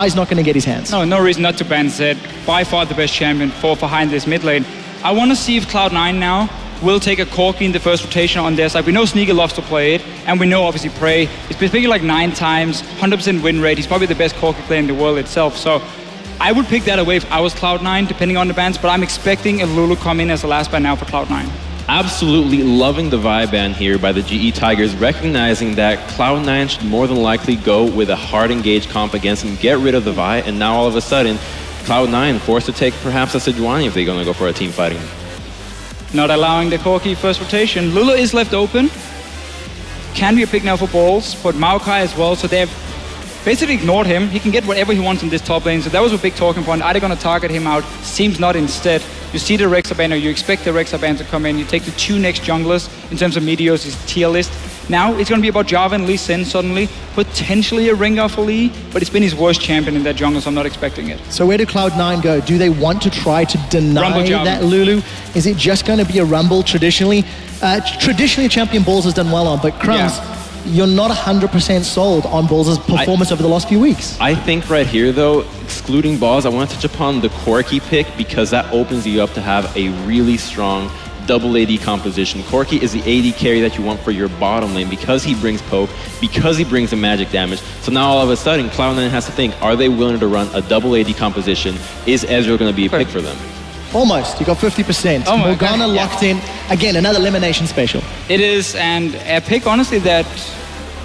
He's not going to get his hands. No, no reason not to ban Zed. By far the best champion for behind this mid lane. I want to see if Cloud9 now will take a Corki in the first rotation on their side. We know Sneaker loves to play it, and we know obviously Prey. He's been picking like 9 times, 100% win rate. He's probably the best Corki player in the world itself. So I would pick that away if I was Cloud9, depending on the bans, but I'm expecting a Lulu come in as the last ban now for Cloud9. Absolutely loving the vibe ban here by the GE Tigers, recognizing that Cloud9 should more than likely go with a hard engaged comp against him, get rid of the Vi, and now all of a sudden, Cloud9 forced to take perhaps a Sejuani if they're going to go for a team fighting. Not allowing the Corki first rotation. Lulu is left open. Can be a pick now for balls, but Maokai as well, so they've basically ignored him. He can get whatever he wants in this top lane, so that was a big talking point. Are they going to target him out? Seems not instead. You see the Rexa ban, or you expect the Rexa ban to come in. You take the 2 next junglers in terms of Meteos, his tier list. Now it's going to be about Jarvan and Lee Sin suddenly. Potentially a ringer for Lee, but it's been his worst champion in that jungle, so I'm not expecting it. So where do Cloud9 go? Do they want to try to deny that Lulu? Is it just going to be a Rumble traditionally? Traditionally, Champion Balls has done well on, but Crumbs, you're not 100% sold on Balls' performance over the last few weeks. I think right here, though, excluding Balls, I want to touch upon the Corki pick because that opens you up to have a really strong double AD composition. Corki is the AD carry that you want for your bottom lane because he brings poke, because he brings the magic damage. So now all of a sudden, Cloud9 has to think, are they willing to run a double AD composition? Is Ezreal going to be a pick for them? Almost. You got 50%. Oh Morgana locked in. Again, another LemonNation special. It is, and a pick, honestly, that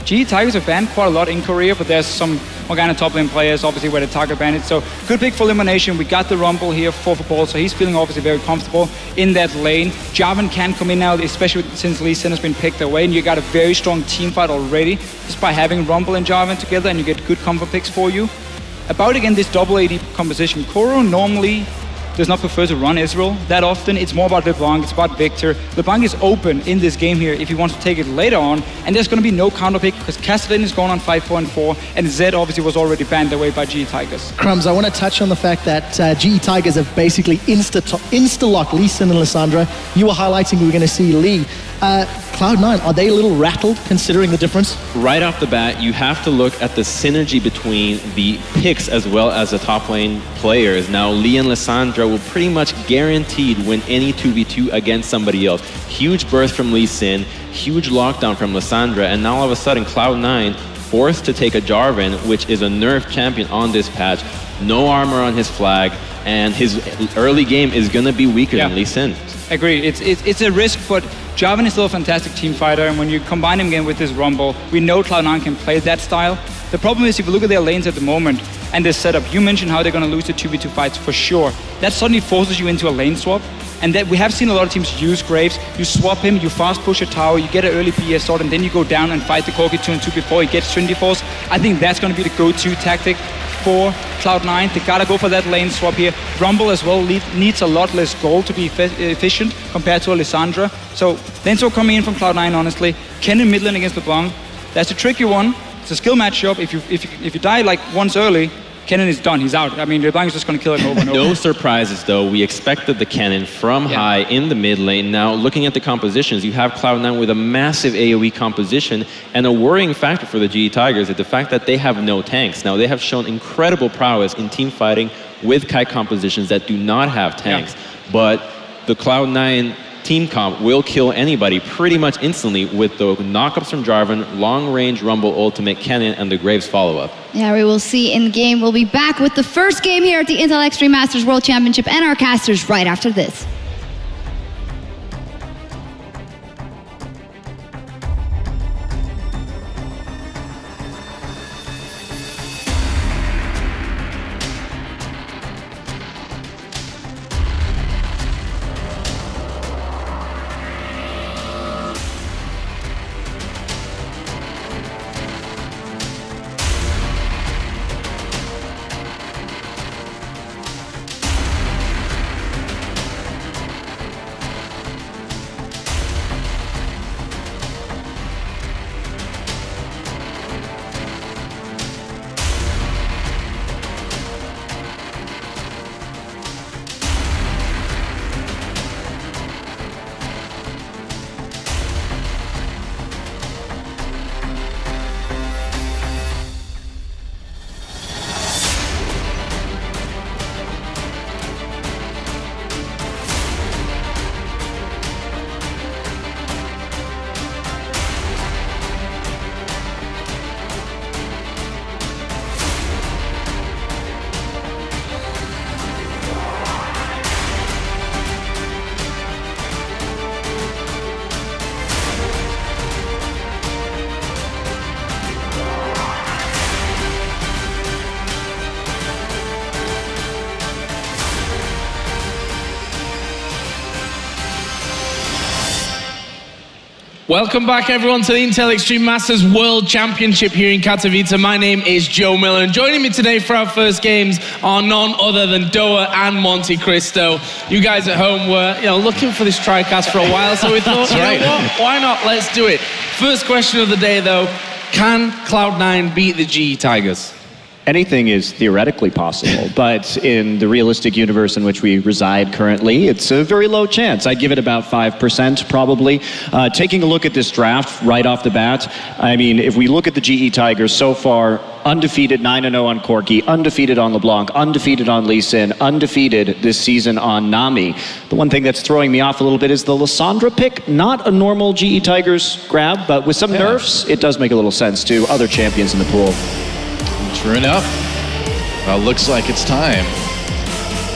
GE Tigers have banned quite a lot in Korea, but there's some Morgana top lane players, obviously, where the target banned it. So good pick for LemonNation. We got the Rumble here for Ball, so he's feeling obviously very comfortable in that lane. Jarvan can come in now, especially since Lee Sin has been picked away, and you got a very strong team fight already just by having Rumble and Jarvan together, and you get good comfort picks for you. About, again, this double AD composition, KurO normally does not prefer to run Ezreal that often. It's more about LeBlanc, it's about Victor. LeBlanc is open in this game here if he wants to take it later on, and there's going to be no counter pick because Castellan is going on 5.4, and Zed obviously was already banned away by GE Tigers. Crumbs, I want to touch on the fact that GE Tigers have basically insta-locked Lee Sin and Lissandra. You were highlighting we were going to see Lee. Cloud9, are they a little rattled considering the difference? Right off the bat, you have to look at the synergy between the picks as well as the top lane players. Now, Lee and Lissandra will pretty much guaranteed win any 2v2 against somebody else. Huge burst from Lee Sin, huge lockdown from Lissandra, and now all of a sudden Cloud9 forced to take a Jarvan, which is a nerfed champion on this patch. No armor on his flag, and his early game is going to be weaker than Lee Sin. Agreed. It's a risk, but Jarvan is still a fantastic team fighter, and when you combine him again with this Rumble, we know Cloud9 can play that style. The problem is if you look at their lanes at the moment and this setup, you mentioned how they're going to lose the 2v2 fights for sure. That suddenly forces you into a lane swap, and that we have seen a lot of teams use Graves. You swap him, you fast push a tower, you get an early PS sword, and then you go down and fight the Corki 2 and 2 before he gets Trinity Force. I think that's going to be the go-to tactic for Cloud9. They gotta go for that lane swap here. Rumble as well needs a lot less gold to be efficient compared to a Lissandra. So lane swap coming in from Cloud9, honestly. Kennen mid lane against LeBlanc. That's a tricky one. It's a skill matchup. If you die like once early, Kennen is done. He's out. I mean, LeBlanc is just going to kill him over and over. No surprises, though. We expected the Kennen from high in the mid lane. Now, looking at the compositions, you have Cloud9 with a massive AoE composition, and a worrying factor for the GE Tigers is the fact that they have no tanks. Now, they have shown incredible prowess in team fighting with kite compositions that do not have tanks. But the Cloud9 team comp will kill anybody pretty much instantly with the knockups from Jarvan, long-range Rumble ultimate, Kennen, and the Graves follow-up. Yeah, we will see in game. We'll be back with the first game here at the Intel Extreme Masters World Championship and our casters right after this. Welcome back, everyone, to the Intel Extreme Masters World Championship here in Katowice. My name is Joe Miller, and joining me today for our first games are none other than Doa and MonteCristo. You guys at home were, looking for this TriCast for a while, so we thought, you know what? Why not? Let's do it. First question of the day, though: can Cloud9 beat the GE Tigers? Anything is theoretically possible, but in the realistic universe in which we reside currently, it's a very low chance. I'd give it about 5% probably. Taking a look at this draft right off the bat, I mean, if we look at the GE Tigers so far, undefeated 9-0 on Corki, undefeated on LeBlanc, undefeated on Lissandra, undefeated this season on Nami. The one thing that's throwing me off a little bit is the Lissandra pick. Not a normal GE Tigers grab, but with some nerfs, it does make a little sense to other champions in the pool. True enough. Well, looks like it's time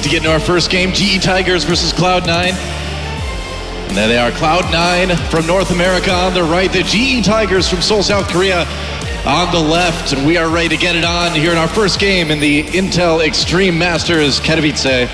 to get into our first game, GE Tigers versus Cloud9. And there they are, Cloud9 from North America on the right, the GE Tigers from Seoul, South Korea on the left. And we are ready to get it on here in our first game in the Intel Extreme Masters Katowice.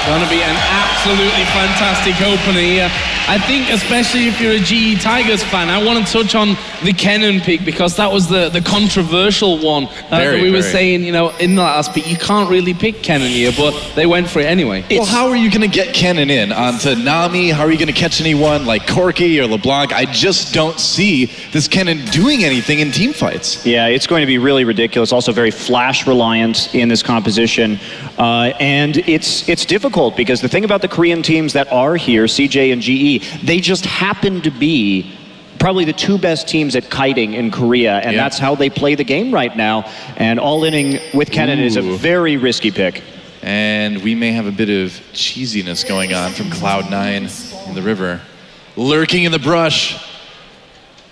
Gonna be an absolutely fantastic opener here. I think, especially if you're a GE Tigers fan, I want to touch on the Kennen pick, because that was the controversial one. That we were saying, in the last pick, you can't really pick Kennen here, but they went for it anyway. Well, how are you going to get Kennen in onto Nami? How are you going to catch anyone like Corki or LeBlanc? I just don't see this Kennen doing anything in team fights. Yeah, it's going to be really ridiculous. Also very flash reliant in this composition. And it's difficult, because the thing about the Korean teams that are here, CJ and GE, they just happen to be probably the two best teams at kiting in Korea, and that's how they play the game right now. And all-inning with Kennen is a very risky pick. And we may have a bit of cheesiness going on from Cloud9 in the river. Lurking in the brush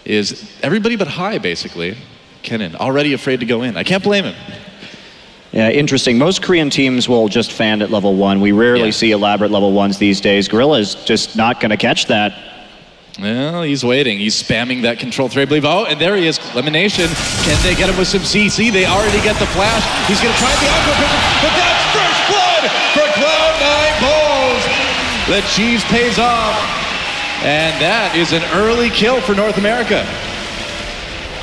is everybody but High, basically. Kennen, already afraid to go in. I can't blame him. Yeah, interesting. Most Korean teams will just fan at level 1. We rarely see elaborate level 1s these days. Gorilla's just not going to catch that. Well, he's waiting. He's spamming that control thread, I believe. Oh, and there he is. LemonNation. Can they get him with some CC? They already get the flash. He's going to try the aqua pick, but that's first blood for Cloud9 Bulls. The cheese pays off. And that is an early kill for North America.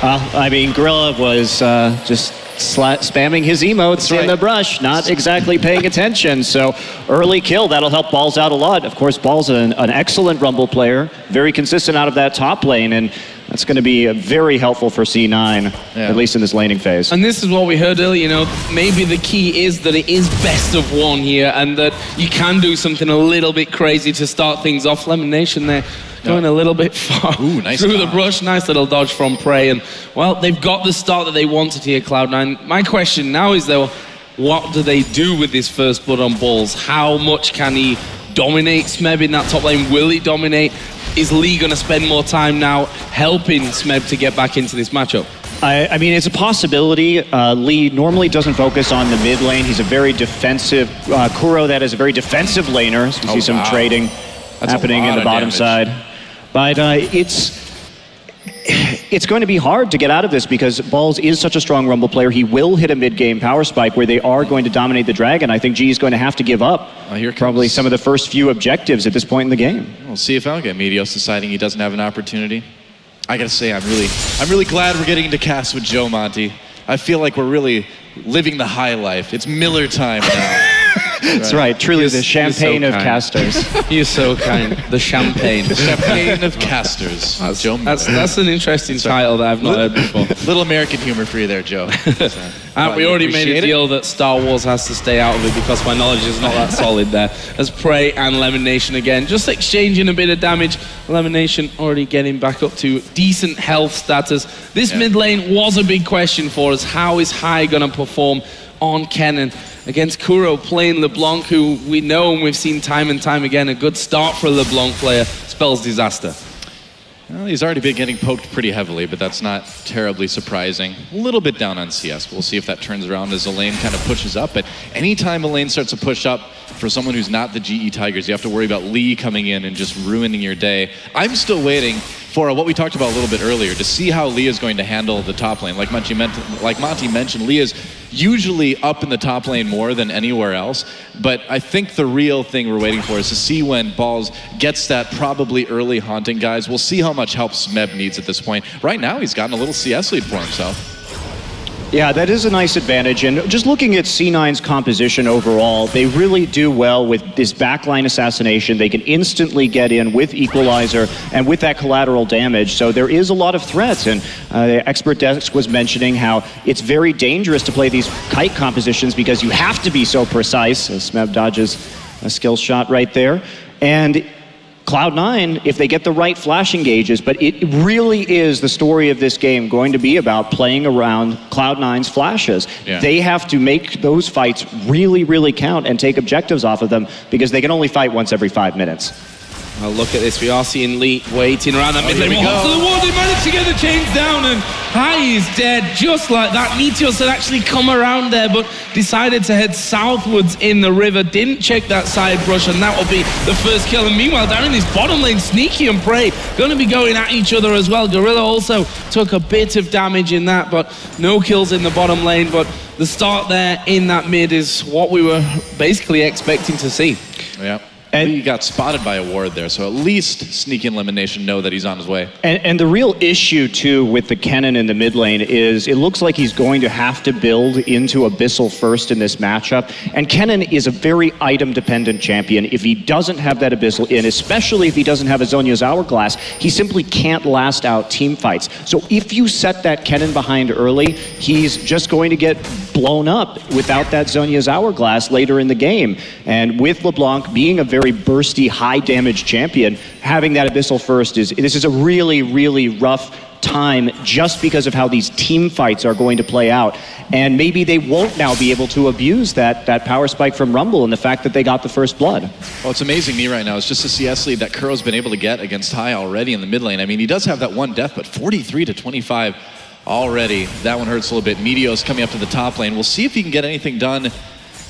I mean, Gorilla was just spamming his emotes in the brush, not exactly paying attention. So early kill, that'll help Balls out a lot. Of course, Balls an excellent Rumble player, very consistent out of that top lane, and that's going to be very helpful for C9, at least in this laning phase. And this is what we heard earlier, maybe the key is that it is best of 1 here, and that you can do something a little bit crazy to start things off. LemonNation there, going a little bit far through the brush. Nice little dodge from Prey. And, well, they've got the start that they wanted here, Cloud9. My question now is, though, what do they do with this first blood on Balls? How much can he dominate Smeb in that top lane? Will he dominate? Is Lee going to spend more time now helping Smeb to get back into this matchup? I mean, it's a possibility. Lee normally doesn't focus on the mid lane. He's a very defensive, KurO that is a very defensive laner. So we see some trading happening in the bottom side. But it's going to be hard to get out of this, because Balls is such a strong Rumble player. He will hit a mid-game power spike where they are going to dominate the dragon. I think G is going to have to give up probably some of the first few objectives at this point in the game. We'll see if I'll get Meteos deciding he doesn't have an opportunity. I gotta say, I'm really glad we're getting into cast with Joe Monty. I feel like we're really living the high life. It's Miller time now. That's right. Truly the champagne of casters. You're so kind. The champagne. The champagne of casters. That's an interesting title that I've not heard before. Little American humor for you there, Joe. We already made a deal that Star Wars has to stay out of it, because my knowledge is not that solid there. As Prey and LemonNation again, just exchanging a bit of damage. LemonNation already getting back up to decent health status. This mid lane was a big question for us. How is High going to perform on Kennen against KurO playing LeBlanc, who we know and we've seen time and time again, a good start for a LeBlanc player spells disaster. Well, he's already been getting poked pretty heavily, but that's not terribly surprising. A little bit down on CS. We'll see if that turns around as the lane kind of pushes up. But anytime a lane starts to push up for someone who's not the GE Tigers, you have to worry about Lee coming in and just ruining your day. I'm still waiting for what we talked about a little bit earlier, to see how Lee is going to handle the top lane. Like Monty mentioned, Lee is usually up in the top lane more than anywhere else, but I think the real thing we're waiting for is to see when Balls gets that probably early haunting, guys. We'll see how much help Smeb needs at this point. Right now, he's gotten a little CS lead for himself. Yeah, that is a nice advantage. And just looking at C9's composition overall, they really do well with this backline assassination. They can instantly get in with Equalizer and with that collateral damage. So there is a lot of threats. And Expert Desk was mentioning how it's very dangerous to play these kite compositions because you have to be so precise. Smeb dodges a skill shot right there. And Cloud9, if they get the right flash engages, but it really is the story of this game going to be about playing around Cloud9's flashes. Yeah. They have to make those fights really, really count and take objectives off of them because they can only fight once every 5 minutes. Well, look at this. We are seeing Lee waiting around that mid lane. To the wall, they managed to get the chains down, and Hai is dead just like that. Meteos had actually come around there, but decided to head southwards in the river. Didn't check that side brush, and that will be the first kill. And meanwhile, down in this bottom lane, Sneaky and Prey going to be going at each other as well. Gorilla also took a bit of damage in that, but no kills in the bottom lane. But the start there in that mid is what we were basically expecting to see. Yeah. And he got spotted by a ward there, so at least Sneaky and LemonNation know that he's on his way. And the real issue, too, with the Kennen in the mid lane is it looks like he's going to have to build into Abyssal first in this matchup. And Kennen is a very item-dependent champion. If he doesn't have that Abyssal in, especially if he doesn't have a Zhonya's Hourglass, he simply can't last out team fights. So if you set that Kennen behind early, he's just going to get blown up without that Zhonya's Hourglass later in the game. And with LeBlanc being a very bursty, high damage champion, having that Abyssal first this is a really, really rough time just because of how these team fights are going to play out. And maybe they won't now be able to abuse that power spike from Rumble and the fact that they got the first blood. Well, it's amazing me right now. It's just a CS lead that KurO's been able to get against Hai already in the mid lane. I mean, he does have that one death, but 43 to 25 already. That one hurts a little bit. Meteos coming up to the top lane. We'll see if he can get anything done to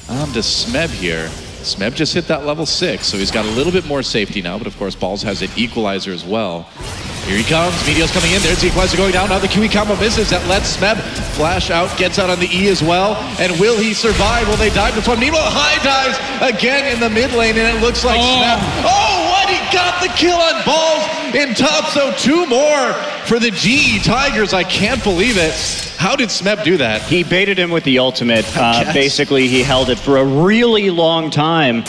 Smeb here. Smeb just hit that level 6, so he's got a little bit more safety now, but of course Balls has an equalizer as well. Here he comes, Meteos coming in, there's the equalizer going down, now the QE combo misses, that lets Smeb flash out, gets out on the E as well, and will he survive? Will they dive this one? Meanwhile, Hai dives again in the mid lane, and it looks like Smeb, what? He got the kill on Balls in top, so 2 more for the GE Tigers, I can't believe it. How did Smeb do that? He baited him with the ultimate. Basically, he held it for a really long time,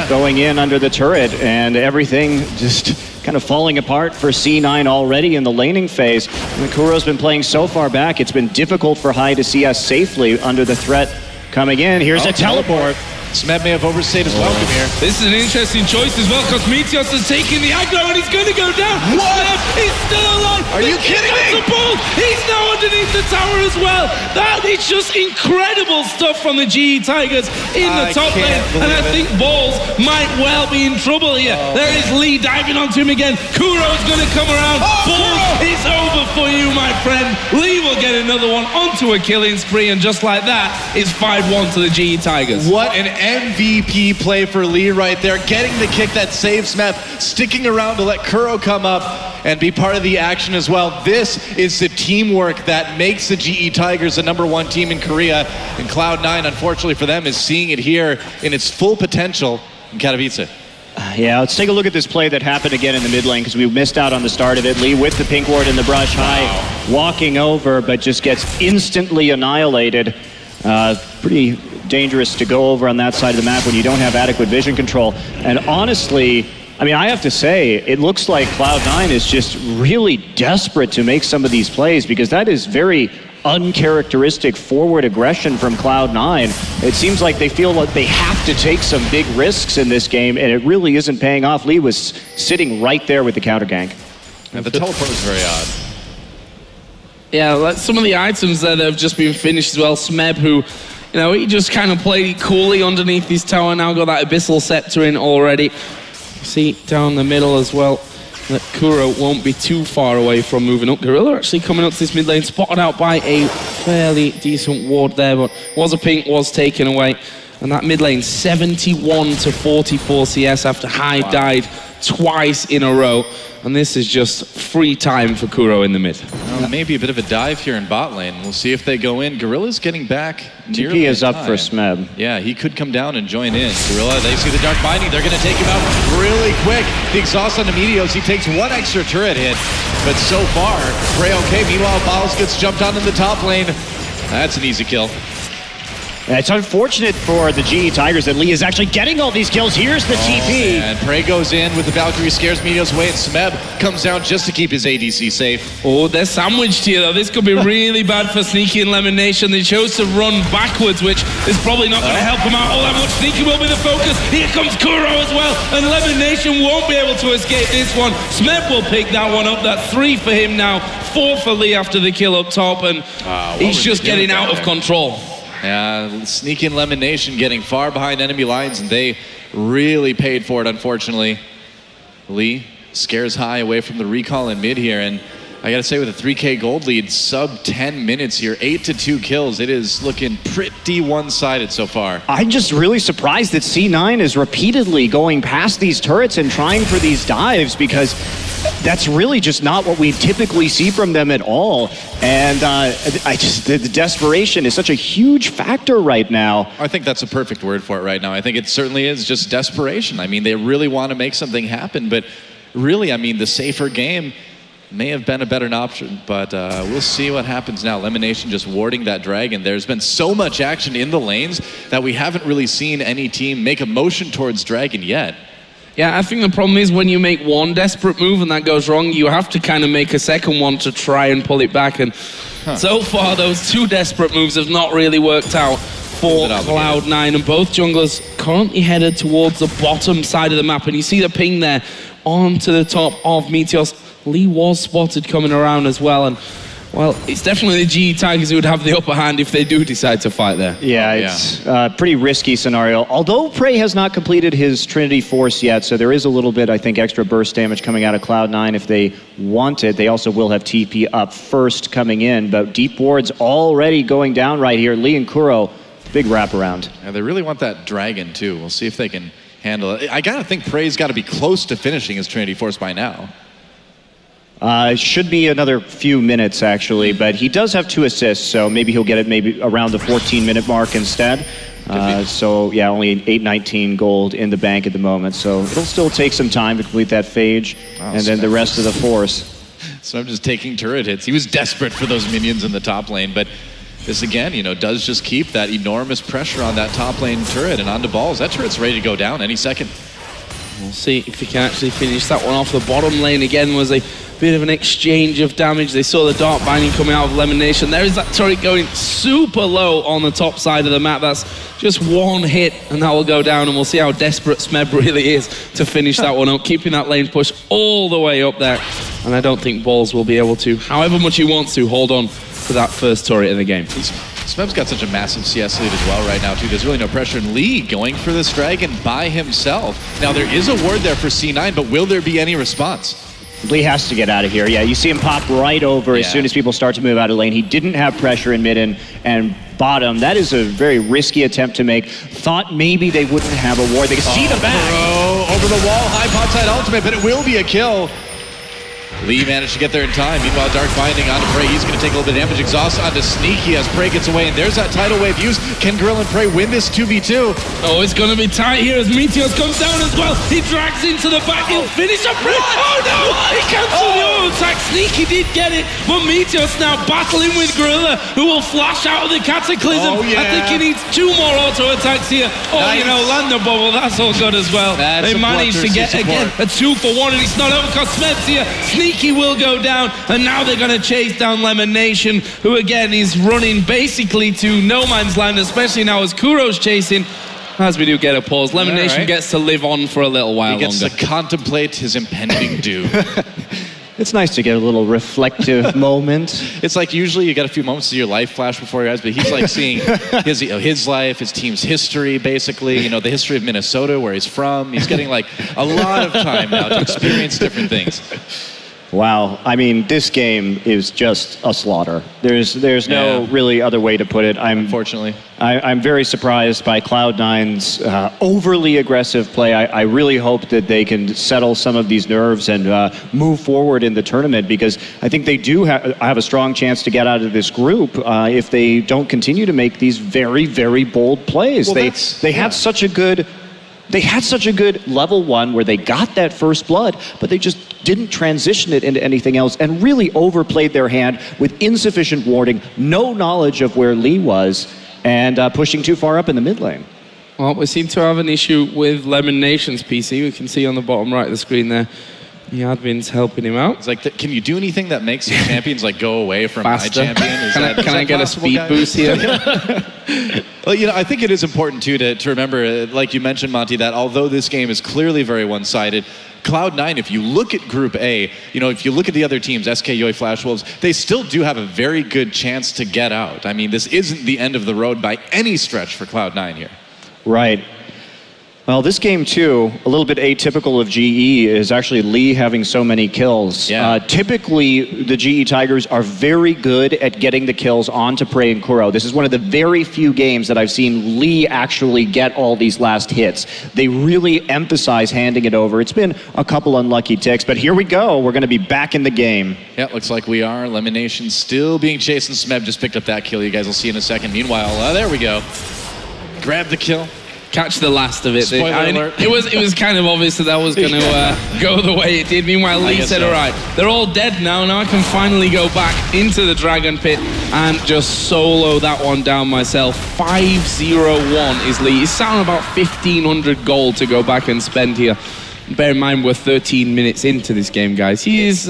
going in under the turret, and everything just kind of falling apart for C9 already in the laning phase. And KurO's been playing so far back, it's been difficult for Hai to CS safely under the threat coming in. Here's a teleport. Smeb may have overstayed his welcome here. This is an interesting choice as well, because Meteos is taking the aggro and he's going to go down. What? Smeb is still alive. Are you kidding me? He's now underneath the tower as well. That is just incredible stuff from the GE Tigers in the top lane. And I think Balls might well be in trouble here. There is Lee diving onto him again. KurO's going to come around. Balls, it's over for you, my friend. Lee will get another one onto a killing spree, and just like that, it's 5-1 to the GE Tigers. What an MVP play for Lee right there, getting the kick that saves Smeb, sticking around to let KurO come up and be part of the action as well. This is the teamwork that makes the GE Tigers the #1 team in Korea, and Cloud9, unfortunately for them, is seeing it here in its full potential in Katowice. Yeah, let's take a look at this play that happened again in the mid lane because we missed out on the start of it. Lee with the pink ward in the brush, Hai walking over, but just gets instantly annihilated. Pretty dangerous to go over on that side of the map when you don't have adequate vision control. And honestly, I mean, I have to say, it looks like Cloud9 is just really desperate to make some of these plays because that is very uncharacteristic forward aggression from Cloud9. It seems like they feel like they have to take some big risks in this game, and it really isn't paying off. Lee was sitting right there with the counter gank. And the teleport was very odd. Yeah, like some of the items that have just been finished as well. Smeb, who, you know, he just kind of played it coolly underneath his tower, now got that Abyssal Scepter in already. See, down the middle as well, that KurO won't be too far away from moving up. Gorilla actually coming up to this mid lane, spotted out by a fairly decent ward there, but was a pink, was taken away. And that mid lane, 71 to 44 CS after Hai died twice in a row. And this is just free time for KurO in the mid. Well, maybe a bit of a dive here in bot lane. We'll see if they go in. Gorilla's getting back nearly TP is up time. for Smeb. Yeah, he could come down and join in. Gorilla, they see the Dark Binding. They're going to take him out really quick. The exhaust on the Meteos. He takes one extra turret hit. But so far, Prey okay. Meanwhile, Bottles gets jumped on in the top lane. That's an easy kill. It's unfortunate for the GE Tigers that Lee is actually getting all these kills. Here's the TP. And Prey goes in with the Valkyrie, scares Meteos away, and Smeb comes down just to keep his ADC safe. Oh, they're sandwiched here, though. This could be really bad for Sneaky and LemonNation. They chose to run backwards, which is probably not going to help them out all that much. Sneaky will be the focus. Here comes KurO as well, and LemonNation won't be able to escape this one. Smeb will pick that one up. That's 3 for him now, 4 for Lee after the kill up top, and he's just getting out of control. Yeah, Sneaky and LemonNation getting far behind enemy lines, and they really paid for it, unfortunately. Lee scares high away from the recall in mid here, and I gotta say, with a 3K gold lead, sub 10 minutes here, 8-2 kills, it is looking pretty one-sided so far. I'm just really surprised that C9 is repeatedly going past these turrets and trying for these dives, because that's really just not what we typically see from them at all. And the desperation is such a huge factor right now. I think that's a perfect word for it right now. I think it certainly is just desperation. I mean, they really want to make something happen, but really, I mean, the safer game may have been a better option, but we'll see what happens now. LemonNation just warding that dragon. There's been so much action in the lanes that we haven't really seen any team make a motion towards dragon yet. Yeah, I think the problem is when you make one desperate move and that goes wrong, you have to kind of make a second one to try and pull it back. And so far, those 2 desperate moves have not really worked out for Cloud9. And both junglers currently headed towards the bottom side of the map. And you see the ping there onto the top of Meteos. Lee was spotted coming around as well. And well, it's definitely the GE Tigers who would have the upper hand if they do decide to fight there. Yeah, it's a pretty risky scenario. Although Prey has not completed his Trinity Force yet, so there is a little bit, I think, extra burst damage coming out of Cloud9 if they want it. They also will have TP up first coming in, but Deep Ward's already going down right here. Lee and KurO, big wraparound. Yeah, they really want that dragon, too. We'll see if they can handle it. I gotta think Prey's got to be close to finishing his Trinity Force by now. Should be another few minutes, actually, but he does have 2 assists, so maybe he'll get it maybe around the 14-minute mark instead. So, yeah, only 819 gold in the bank at the moment, so it'll still take some time to complete that phage, and then the rest of the force. So I'm just taking turret hits. He was desperate for those minions in the top lane, but this, again, you know, does just keep that enormous pressure on that top lane turret and onto balls. That turret's ready to go down any second. We'll see if he can actually finish that one off. The bottom lane, again, was a bit of an exchange of damage. They saw the Dark Binding coming out of LemonNation. There is that turret going super low on the top side of the map. That's just one hit, and that will go down, and we'll see how desperate Smeb really is to finish that one up, keeping that lane push all the way up there. And I don't think Balls will be able to, however much he wants to, hold on to that first turret in the game. Smeb's got such a massive CS lead as well right now, too. There's really no pressure. And Lee going for this dragon by himself. Now, there is a ward there for C9, but will there be any response? Lee has to get out of here. Yeah, you see him pop right over as soon as people start to move out of lane. He didn't have pressure in mid and bottom. That is a very risky attempt to make. Thought maybe they wouldn't have a ward. They could see the back. Over the wall, high pot side ultimate, but it will be a kill. Lee managed to get there in time. Meanwhile, Dark Binding onto Prey. He's going to take a little bit of damage. Exhaust onto Sneaky as Prey gets away. And there's that tidal wave used. Can Gorilla and Prey win this 2v2? Oh, it's going to be tight here as Meteos comes down as well. He drags into the back. He'll finish up Prey. Oh, no! He cancelled the auto attack. Sneaky did get it. But Meteos now battling with Gorilla, who will flash out of the Cataclysm. I think he needs 2 more auto attacks here. Oh, you know, land the bubble. That's all good as well. They managed to get, again, a 2 for 1. And it's not over because Smeb's here. Sneaky will go down, and now they're going to chase down LemonNation, who again is running basically to no man's land, especially now as KurO's chasing. As we do get a pause, LemonNation gets to live on for a little while longer. He gets to contemplate his impending doom. It's nice to get a little reflective moment. It's like usually you get a few moments of your life flash before your eyes, but he's like seeing his life, his team's history, basically, you know, the history of Minnesota, where he's from. He's getting like a lot of time now to experience different things. Wow, I mean, this game is just a slaughter. There's no really other way to put it. Unfortunately. I'm very surprised by Cloud9's overly aggressive play. I really hope that they can settle some of these nerves and move forward in the tournament, because I think they do have a strong chance to get out of this group if they don't continue to make these very, very bold plays. Well, they had such a good... They had such a good level 1 where they got that first blood, but they just didn't transition it into anything else and really overplayed their hand with insufficient warding, no knowledge of where Lee was, and pushing too far up in the mid lane. Well, we seem to have an issue with LemonNation's PC. We can see on the bottom right of the screen there. The admin's helping him out. It's like, can you do anything that makes your champions like go away from faster? my champion? Can I get a speed boost here? Well, you know, I think it is important too to remember, like you mentioned, Monty, that although this game is clearly very one-sided, Cloud9, if you look at Group A, you know, if you look at the other teams, SK, Yoi, Flash Wolves, they still do have a very good chance to get out. I mean, this isn't the end of the road by any stretch for Cloud9 here. Right. Well, this game, too, a little bit atypical of GE, is actually Lee having so many kills. Yeah. Typically, the GE Tigers are very good at getting the kills onto Prey and KurO. This is one of the very few games that I've seen Lee actually get all these last hits. They really emphasize handing it over. It's been a couple unlucky ticks, but here we go. We're going to be back in the game. Yeah, looks like we are. LemonNation still being chased, and Smeb just picked up that kill. You guys will see in a second. Meanwhile, there we go. Grab the kill. Catch the last of it. Spoiler alert. It was kind of obvious that was going to go the way it did. Meanwhile, Lee said, all right, they're all dead now. Now I can finally go back into the Dragon Pit and just solo that one down myself. 5-0-1 is Lee. He's sat on about 1,500 gold to go back and spend here. Bear in mind, we're 13 minutes into this game, guys. He is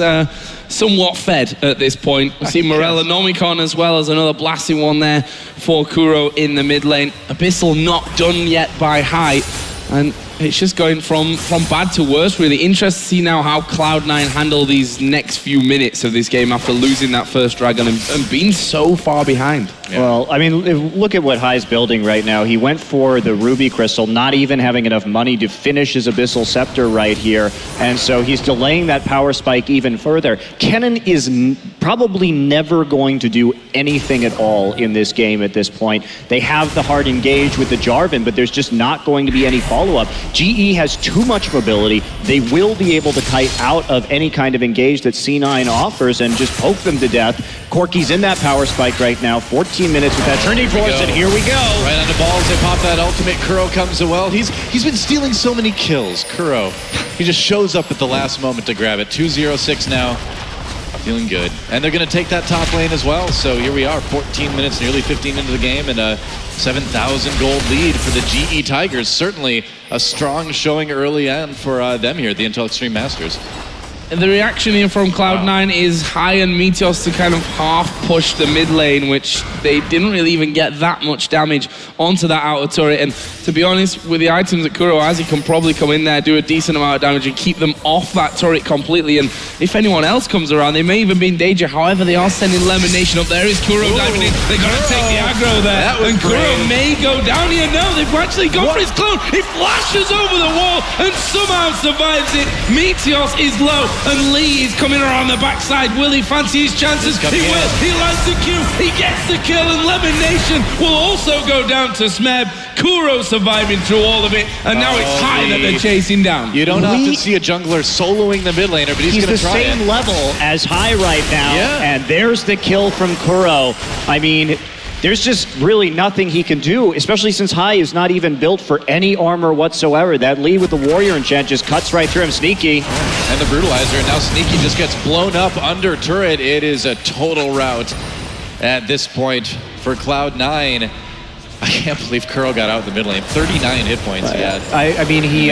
somewhat fed at this point. We see Morella Nomicon as well as another blasting one there for KurO in the mid lane. Abyssal not done yet by High, and it's just going from bad to worse, really. Interested to see now how Cloud9 handle these next few minutes of this game after losing that first dragon and being so far behind. Yeah. Well, I mean, look at what High's building right now. He went for the Ruby Crystal, not even having enough money to finish his Abyssal Scepter right here, and so he's delaying that power spike even further. Kennen is probably never going to do anything at all in this game at this point. They have the hard engage with the Jarvan, but there's just not going to be any follow-up. GE has too much mobility. They will be able to kite out of any kind of engage that C9 offers and just poke them to death. Corki's in that power spike right now, 14 minutes with that turning force, and here we go. Right on the balls, they pop that ultimate. KurO comes as well. He's been stealing so many kills, KurO. He just shows up at the last moment to grab it. 2-0-6 now. Feeling good. And they're going to take that top lane as well. So here we are, 14 minutes, nearly 15 into the game, and a 7,000 gold lead for the GE Tigers. Certainly a strong showing early on for them here at the Intel Extreme Masters. And the reaction here from Cloud9 is High and Meteos to kind of half push the mid lane, which they didn't really even get that much damage onto that outer turret. And to be honest, with the items that KurO has, he can probably come in there, do a decent amount of damage and keep them off that turret completely. And if anyone else comes around, they may even be in danger. However, they are sending LemonNation up. There is KurO diving in. They're going to take the aggro there. And KurO may go down here. No, they've actually gone for his clone. He flashes over the wall and somehow survives it. Meteos is low. And Lee is coming around the backside. Will he fancy his chances? He will. He lands the Q. He gets the kill, and LemonNation will also go down to Smeb. KurO surviving through all of it, and now it's High that they're chasing down. You don't often see a jungler soloing the mid laner, but he's going to try it. He's the same level as High right now, and there's the kill from KurO. I mean, there's just really nothing he can do, especially since High is not even built for any armor whatsoever. That Lee with the Warrior enchant just cuts right through him. Sneaky. And the Brutalizer, and now Sneaky just gets blown up under turret. It is a total rout at this point for Cloud9. I can't believe KurO got out of the mid lane. 39 hit points he had. I mean, he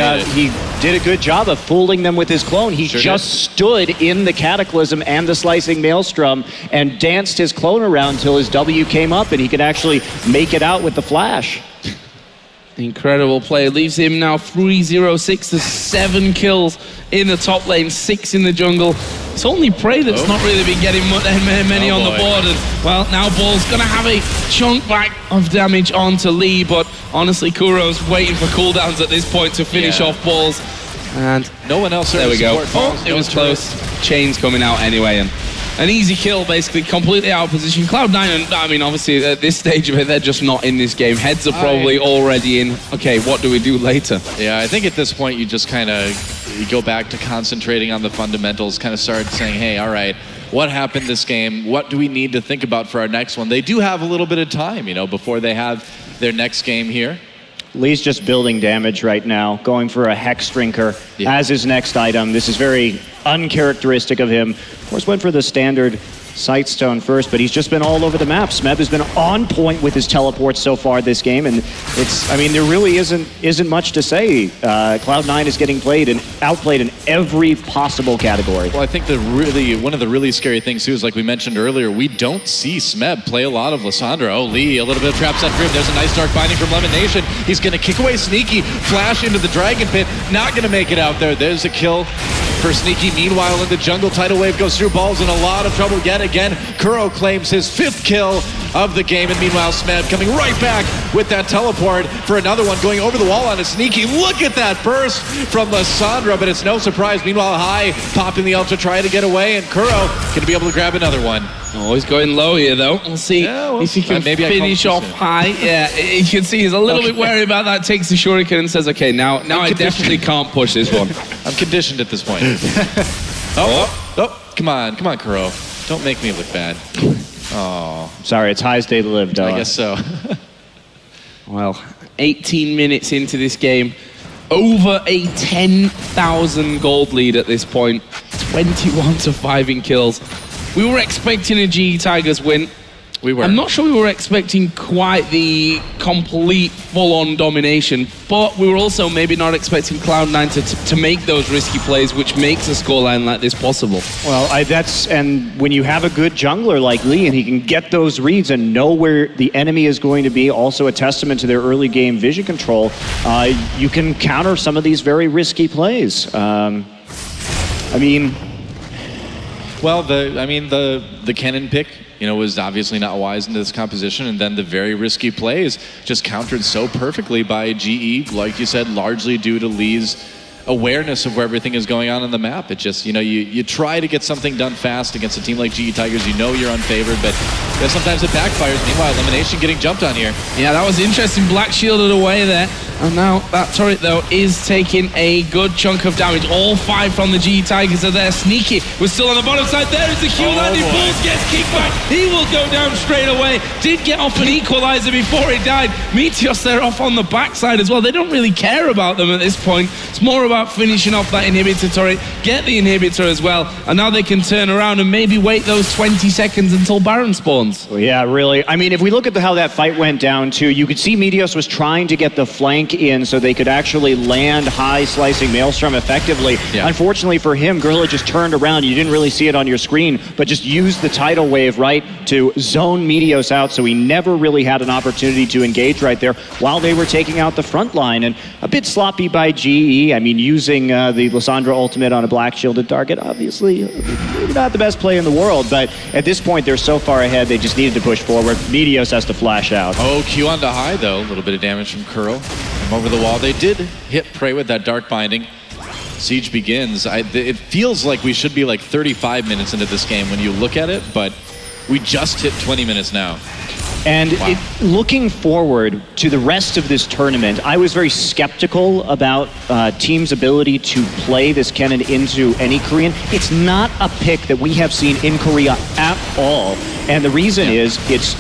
did a good job of fooling them with his clone. He just stood in the Cataclysm and the Slicing Maelstrom and danced his clone around until his W came up and he could actually make it out with the flash. Incredible play. Leaves him now 3-0-6 to 7 kills in the top lane, 6 in the jungle. It's only Prey that's not really been getting many on the board. And, well, now Ball's going to have a chunk back of damage onto Lee, but honestly, KurO's waiting for cooldowns at this point to finish off Balls. And no one else there we go. Oh, it was close. Chain's coming out anyway, and an easy kill, basically, completely out of position. Cloud9, and I mean, obviously, at this stage of it, they're just not in this game. Heads are probably already in. Okay, what do we do later? Yeah, I think at this point, you just kind of go back to concentrating on the fundamentals, kind of start saying, hey, all right, what happened this game? What do we need to think about for our next one? They do have a little bit of time, you know, before they have their next game here. Lee's just building damage right now, going for a Hex Drinker as his next item. This is very uncharacteristic of him. Of course, went for the standard Sightstone first, but he's just been all over the map. Smeb has been on point with his teleports so far this game, and it's, I mean, there really isn't much to say. Cloud9 is getting played and outplayed in every possible category. Well, I think one of the really scary things too is, like we mentioned earlier, we don't see Smeb play a lot of Lissandra. Oh, Lee, a little bit of trap set for him. There's a nice dark binding from LemonNation. He's going to kick away Sneaky, flash into the Dragon Pit, not going to make it out there. There's a kill for Sneaky. Meanwhile, in the jungle, Tidal Wave goes through, Ball's in a lot of trouble yet again. KurO claims his 5th kill of the game, and meanwhile, Smeb coming right back with that teleport for another one, going over the wall on a Sneaky. Look at that burst from Lissandra, but it's no surprise. Meanwhile, High popping the ult to try to get away, and KurO going to be able to grab another one. Oh, he's going low here, though. We'll see if he can finish off High. Yeah, you can see he's a little bit wary about that. Takes the shuriken and says, okay, now I definitely can't push this one. I'm conditioned at this point. Come on, KurO. Don't make me look bad. Oh. Sorry, it's High's day to live, though. I guess so. Well, 18 minutes into this game. Over a 10,000 gold lead at this point. 21-5 in kills. We were expecting a GE Tigers win. We were. I'm not sure we were expecting quite the complete full-on domination, but we were also maybe not expecting Cloud9 to make those risky plays, which makes a scoreline like this possible. Well, and when you have a good jungler like Lee and he can get those reads and know where the enemy is going to be, also a testament to their early game vision control, you can counter some of these very risky plays. I mean... Well, the Kennen pick, you know, was obviously not wise into this composition, and then the very risky plays just countered so perfectly by GE, like you said, largely due to Lee's awareness of where everything is going on the map. It just, you know, you try to get something done fast against a team like GE Tigers, you know you're unfavored, but sometimes it backfires. Meanwhile, LemonNation getting jumped on here. Yeah, that was interesting. Black shielded away there. And now that turret, though, is taking a good chunk of damage. All 5 from the GE Tigers are there. Sneaky was still on the bottom side. There is the Q landing. Bulls gets kicked back. He will go down straight away. Did get off an equalizer before he died. Meteos, they're off on the backside as well. They don't really care about them at this point. It's more about finishing off that inhibitor turret, get the inhibitor as well, and now they can turn around and maybe wait those 20 seconds until Baron spawns. Well, yeah, really. I mean, if we look at how that fight went down too, you could see Meteos was trying to get the flank in so they could actually land High slicing Maelstrom effectively. Yeah. Unfortunately for him, Gorilla just turned around. You didn't really see it on your screen, but just used the tidal wave, right, to zone Meteos out, so he never really had an opportunity to engage right there while they were taking out the front line. And a bit sloppy by GE. I mean, using the Lissandra ultimate on a black shielded target, obviously maybe not the best play in the world, but at this point they're so far ahead they just needed to push forward. Meteos has to flash out. Oh, Q onto High though, a little bit of damage from KurO. From over the wall, they did hit Prey with that dark binding. Siege begins. It feels like we should be like 35 minutes into this game when you look at it, but we just hit 20 minutes now. And looking forward to the rest of this tournament, I was very skeptical about Team's ability to play this Kennen into any Korean. It's not a pick that we have seen in Korea at all. And the reason is, it's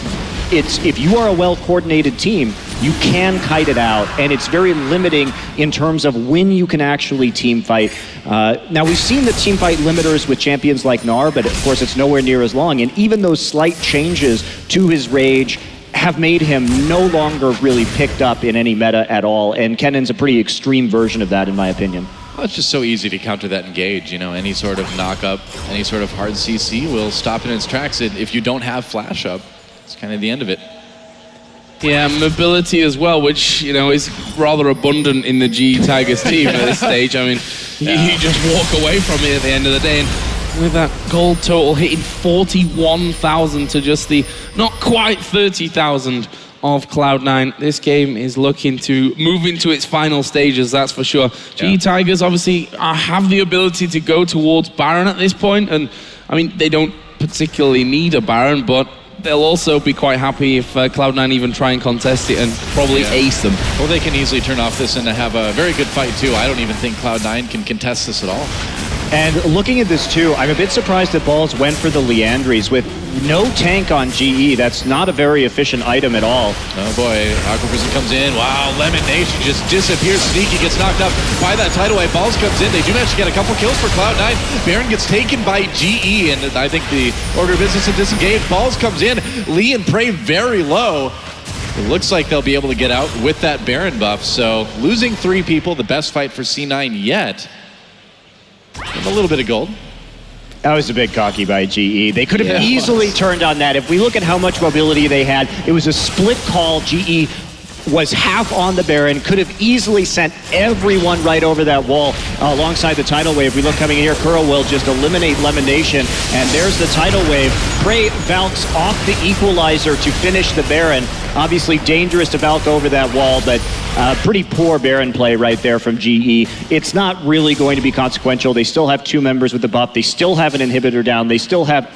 if you are a well-coordinated team, you can kite it out, and it's very limiting in terms of when you can actually team fight. Now, we've seen the team fight limiters with champions like Gnar, but of course it's nowhere near as long, and even those slight changes to his rage have made him no longer really picked up in any meta at all, and Kennen's a pretty extreme version of that, in my opinion. Well, it's just so easy to counter that engage, you know, any sort of knock-up, any sort of hard CC will stop in its tracks. If you don't have flash up, it's kind of the end of it. Yeah, mobility as well, which, you know, is rather abundant in the GE Tigers team at this stage. I mean, you just walk away from it at the end of the day. And with that gold total hitting 41,000 to just the not quite 30,000 of Cloud9. This game is looking to move into its final stages, that's for sure. GE Tigers obviously have the ability to go towards Baron at this point, and I mean, they don't particularly need a Baron, but they'll also be quite happy if Cloud9 even try and contest it and probably ace them. Well, they can easily turn off this and have a very good fight too. I don't even think Cloud9 can contest this at all. And looking at this too, I'm a bit surprised that Balls went for the Liandry's with no tank on GE. That's not a very efficient item at all. Oh boy, Aquaprison comes in. Wow, LemonNation just disappears. Sneaky gets knocked up by that tidal wave. Balls comes in. They do manage to get a couple kills for Cloud9. Baron gets taken by GE, and I think the order of business have disengaged. Balls comes in. Lee and Prey very low. It looks like they'll be able to get out with that Baron buff. So losing 3 people, the best fight for C9 yet. And a little bit of gold. That was a bit cocky by GE. They could have easily turned on that. If we look at how much mobility they had, it was a split call. GE was half on the Baron, could have easily sent everyone right over that wall alongside the tidal wave. We look coming in here, KurO will just eliminate LemonNation, and there's the tidal wave. Prey valks off the equalizer to finish the Baron. Obviously dangerous to valk over that wall, but pretty poor Baron play right there from GE. It's not really going to be consequential. They still have 2 members with the buff. They still have an inhibitor down. They still have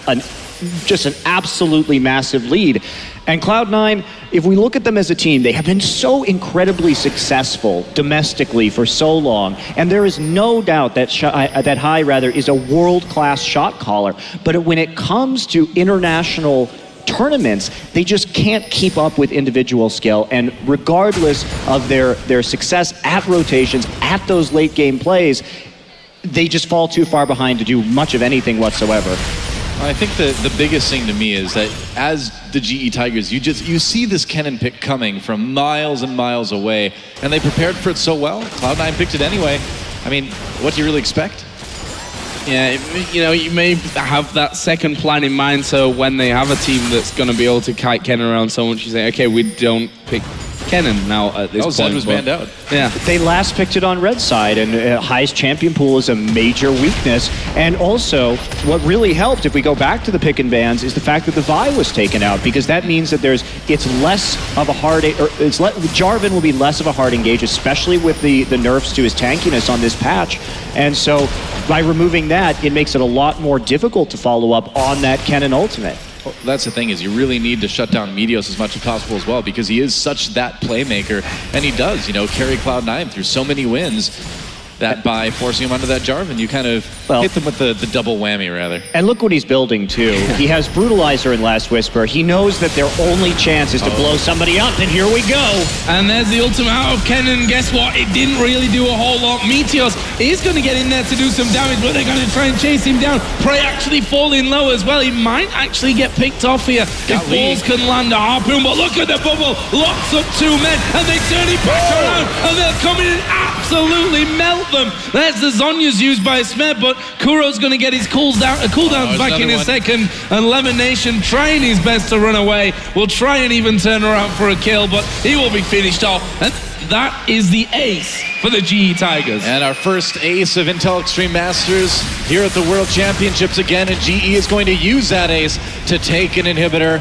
just an absolutely massive lead. And Cloud9, if we look at them as a team, they have been so incredibly successful domestically for so long. And there is no doubt that that Hai is a world-class shot caller. But when it comes to international tournaments, they just can't keep up with individual skill. And regardless of their success at rotations, at those late game plays, they just fall too far behind to do much of anything whatsoever. I think the biggest thing to me is that as the GE Tigers, you see this Kennen pick coming from miles and miles away, and they prepared for it so well. Cloud9 picked it anyway. I mean, what do you really expect? Yeah, you know, you may have that second plan in mind, so when they have a team that's going to be able to kite Kennen around so much, you say, okay, we don't pick Kennen now at this point. Zed was banned out. Yeah. They last picked it on red side, and Hai's champion pool is a major weakness. And also, what really helped, if we go back to the pick and bans, is the fact that the Vi was taken out, because that means that it's less of a hard, Jarvan will be less of a hard engage, especially with the nerfs to his tankiness on this patch. And so, by removing that, it makes it a lot more difficult to follow up on that Kennen ultimate. Well, that's the thing, is you really need to shut down Meteos as much as possible as well, because he is such that playmaker, and he does, you know, carry Cloud9 through so many wins that by forcing him onto that Jarvan, you kind of hit them with the double whammy, rather. And look what he's building, too. He has Brutalizer in Last Whisper. He knows that their only chance is to blow somebody up, and here we go. And there's the ultimate out of Kennen. Guess what? It didn't really do a whole lot. Meteos is going to get in there to do some damage, but they're going to try and chase him down. Prey actually falling low as well. He might actually get picked off here if Balls can land a harpoon, but look at the bubble. Locks up 2 men, and they turn it back around, and they'll come in and absolutely melt them. There's the Zhonya's used by Smeb, but KurO's going to get his cooldowns back in a second, and LemonNation trying his best to run away. Will try and even turn around for a kill, but he will be finished off. And that is the ace for the GE Tigers. And our first ace of Intel Extreme Masters here at the World Championships again, and GE is going to use that ace to take an inhibitor.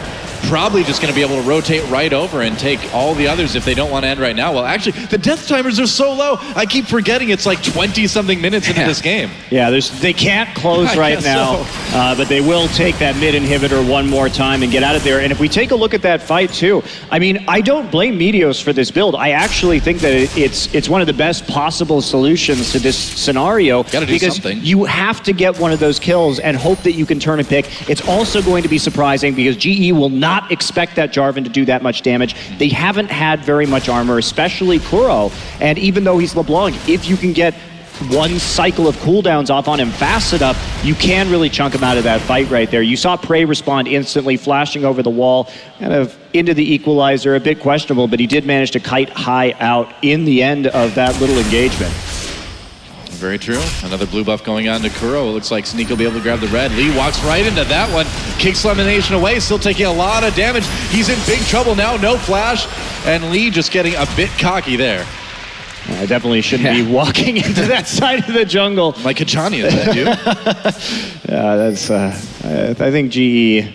Probably just going to be able to rotate right over and take all the others if they don't want to end right now. Well, actually, the death timers are so low. I keep forgetting it's like 20-something minutes into this game. Yeah, they can't close right now, but they will take that mid inhibitor one more time and get out of there. And if we take a look at that fight, too, I mean, I don't blame Meteos for this build. I actually think that it's one of the best possible solutions to this scenario. Gotta do something. You have to get one of those kills and hope that you can turn a pick. It's also going to be surprising because GE will not expect that Jarvan to do that much damage. They haven't had very much armor, especially KurO. And even though he's LeBlanc, if you can get one cycle of cooldowns off on him fast enough, you can really chunk him out of that fight right there. You saw Prey respond instantly, flashing over the wall, kind of into the equalizer, a bit questionable, but he did manage to kite Hai out in the end of that little engagement. Very true. Another blue buff going on to KurO. It looks like Sneak will be able to grab the red. Lee walks right into that one. Kicks LemonNation away, still taking a lot of damage. He's in big trouble now, no flash. And Lee just getting a bit cocky there. I definitely shouldn't be walking into that side of the jungle. Like Kachani is that, dude? Yeah, that's, I think GE,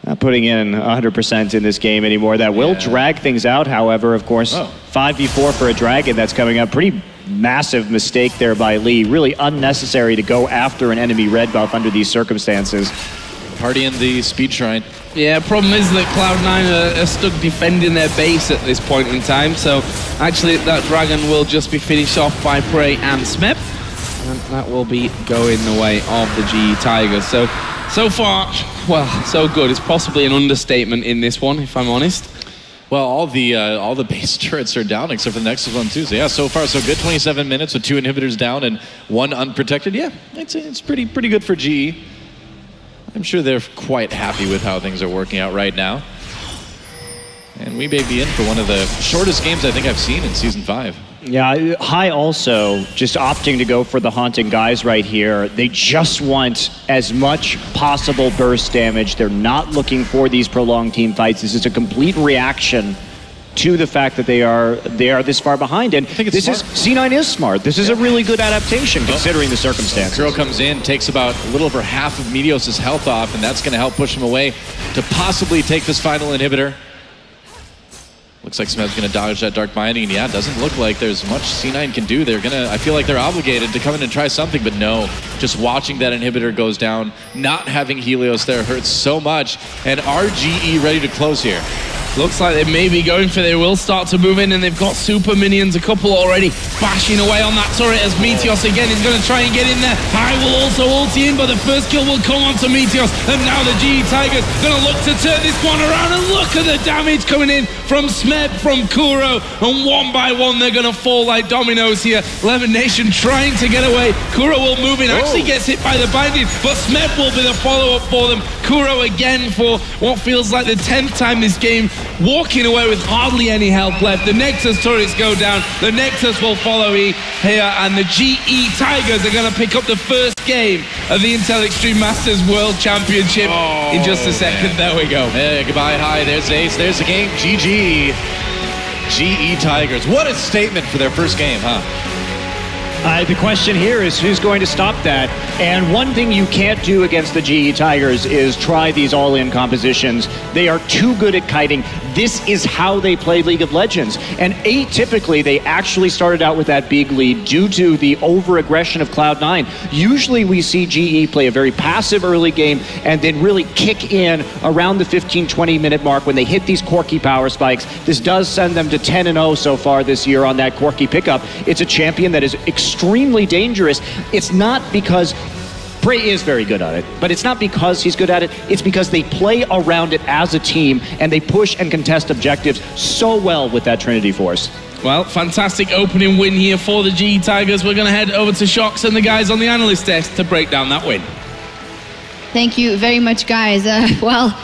Not putting in 100% in this game anymore. That will drag things out, however, of course. 5v4 for a Dragon that's coming up. Pretty massive mistake there by Lee. Really unnecessary to go after an enemy red buff under these circumstances. Party in the speed shrine. Yeah, problem is that Cloud9 are stuck defending their base at this point in time, so actually that Dragon will just be finished off by Prey and Smeb, and that will be going the way of the GE Tigers. So far, well, so good. It's possibly an understatement in this one, if I'm honest. Well, all the base turrets are down except for the Nexus one too. So yeah, so far so good. 27 minutes with 2 inhibitors down and 1 unprotected. Yeah, it's pretty good for GE. I'm sure they're quite happy with how things are working out right now. And we may be in for one of the shortest games I think I've seen in Season 5. Yeah, High also just opting to go for the Haunting Guys right here. They just want as much possible burst damage. They're not looking for these prolonged team fights. This is a complete reaction to the fact that they are this far behind. And C9 is smart. This is a really good adaptation considering the circumstances. KurO comes in, takes about a little over half of Meteos' health off, and that's going to help push him away to possibly take this final inhibitor. Looks like Smeb's going to dodge that Dark Binding, and yeah, it doesn't look like there's much C9 can do. I feel like they're obligated to come in and try something, but no. Just watching that inhibitor goes down, not having Helios there hurts so much, and RGE ready to close here. Looks like they may be going for, they will start to move in, and they've got super minions, a couple already bashing away on that turret as Meteos again is going to try and get in there. High will also ulti in, but the first kill will come onto Meteos, and now the GE Tigers going to look to turn this one around, and look at the damage coming in from Smeb, from KurO, and one by one they're going to fall like dominoes here. LemonNation trying to get away. KurO will move in, actually gets hit by the binding, but Smeb will be the follow-up for them. KurO again for what feels like the 10th time this game, walking away with hardly any health left. The Nexus turrets go down. The Nexus will follow here, and the GE Tigers are going to pick up the first game of the Intel Extreme Masters World Championship in just a second. There we go. Hey, goodbye, High. There's Ace. There's the game. GG. GE Tigers. What a statement for their first game, huh? The question here is who's going to stop that? And one thing you can't do against the GE Tigers is try these all-in compositions. They are too good at kiting. This is how they play League of Legends. And atypically, they actually started out with that big lead due to the over-aggression of Cloud9. Usually we see GE play a very passive early game and then really kick in around the 15-20 minute mark when they hit these Corki power spikes. This does send them to 10-0 so far this year on that Corki pickup. It's a champion that is extremely dangerous. It's not because Prey is very good at it, but it's not because he's good at it, it's because they play around it as a team and they push and contest objectives so well with that Trinity Force. Well, fantastic opening win here for the GE Tigers. We're going to head over to Shox and the guys on the analyst desk to break down that win. Thank you very much, guys. Well,